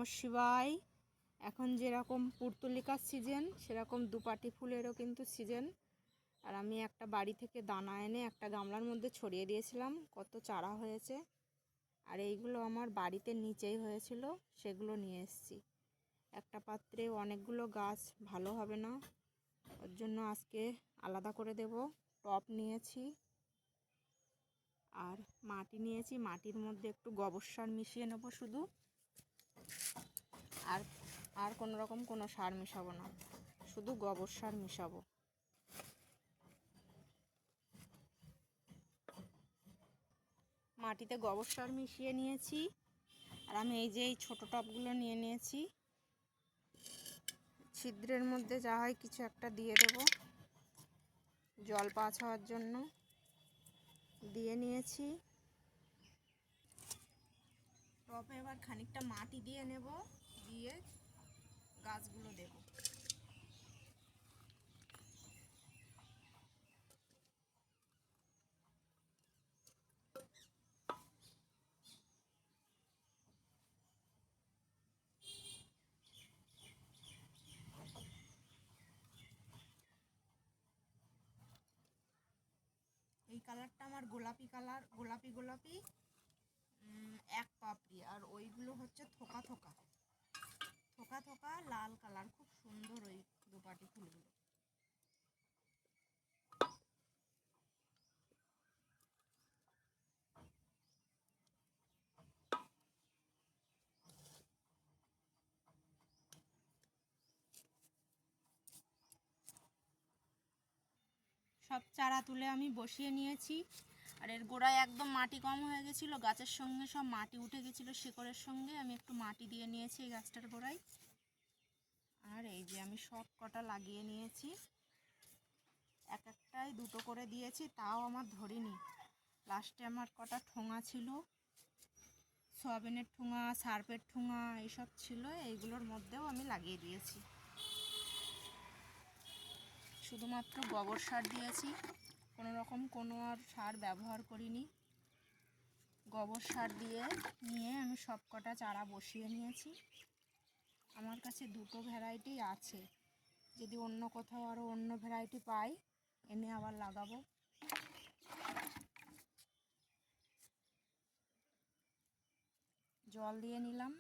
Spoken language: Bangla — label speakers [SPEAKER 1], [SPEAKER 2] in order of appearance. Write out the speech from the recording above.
[SPEAKER 1] নমঃ শিবায়। এখন যেরকম পুর্তলিকার সিজন সেরকম দুপাটি ফুলেরও কিন্তু সিজন। আর আমি একটা বাড়ি থেকে দানা এনে একটা গামলার মধ্যে ছড়িয়ে দিয়েছিলাম, কত চারা হয়েছে। আর এইগুলো আমার বাড়িতে নিচেই হয়েছিল, সেগুলো নিয়ে এসেছি। একটা পাত্রে অনেকগুলো গাছ ভালো হবে না, ওর জন্য আজকে আলাদা করে দেব। টব নিয়েছি আর মাটি নিয়েছি, মাটির মধ্যে একটু গোবর সার মিশিয়ে নেব শুধু, আর কোনো রকম কোনো সার মেশাবো না, শুধু গোবর সার মেশাবো। মাটিতে গোবর সার মিশিয়ে নিয়েছি। আর আমি এই যে এই ছোটো টবগুলো নিয়ে নিয়েছি, ছিদ্রের মধ্যে যা হয় কিছু একটা দিয়ে দেব জল পাস হওয়ার জন্য। দিয়ে নিয়েছি। টবে এবার খানিকটা মাটি দিয়ে নেব, দিয়ে গাছগুলো দেব। এই কালারটা আমার গোলাপি কালার, গোলাপি গোলাপি এক পাপড়ি, আর ওইগুলো হচ্ছে থোকা থোকা থোকা থোকা লাল কালার, খুব সুন্দর ওই দুপাটি ফুলগুলো। সব চারা তুলে আমি বসিয়ে নিয়েছি। আর এর গোড়ায় একদম মাটি কম হয়ে গেছিলো, গাছের সঙ্গে সব মাটি উঠে গেছিলো শিকড়ের সঙ্গে, আমি একটু মাটি দিয়ে নিয়েছি এই গাছটার গোড়ায়। আর এই যে আমি সব কটা লাগিয়ে নিয়েছি, এক একটাই দুটো করে দিয়েছি, তাও আমার ধরিনি। লাস্টে আমার কটা ঠোঙা ছিল, সয়াবিনের ঠোঙা, সার্ফের ঠোঙা এইসব ছিল, এইগুলোর মধ্যেও আমি লাগিয়ে দিয়েছি। শুধুমাত্র গোবর সার দিয়েছি, কোনো রকম কোনো আর সার ব্যবহার করিনি। গোবর সার দিয়ে নিয়ে আমি সব কটা চারা বসিয়ে নিয়েছি। আমার কাছে দুটো ভ্যারাইটি আছে, যদি অন্য কোথাও আরও অন্য ভ্যারাইটি পাই এনে আবার লাগাবো। জল দিয়ে নিলাম।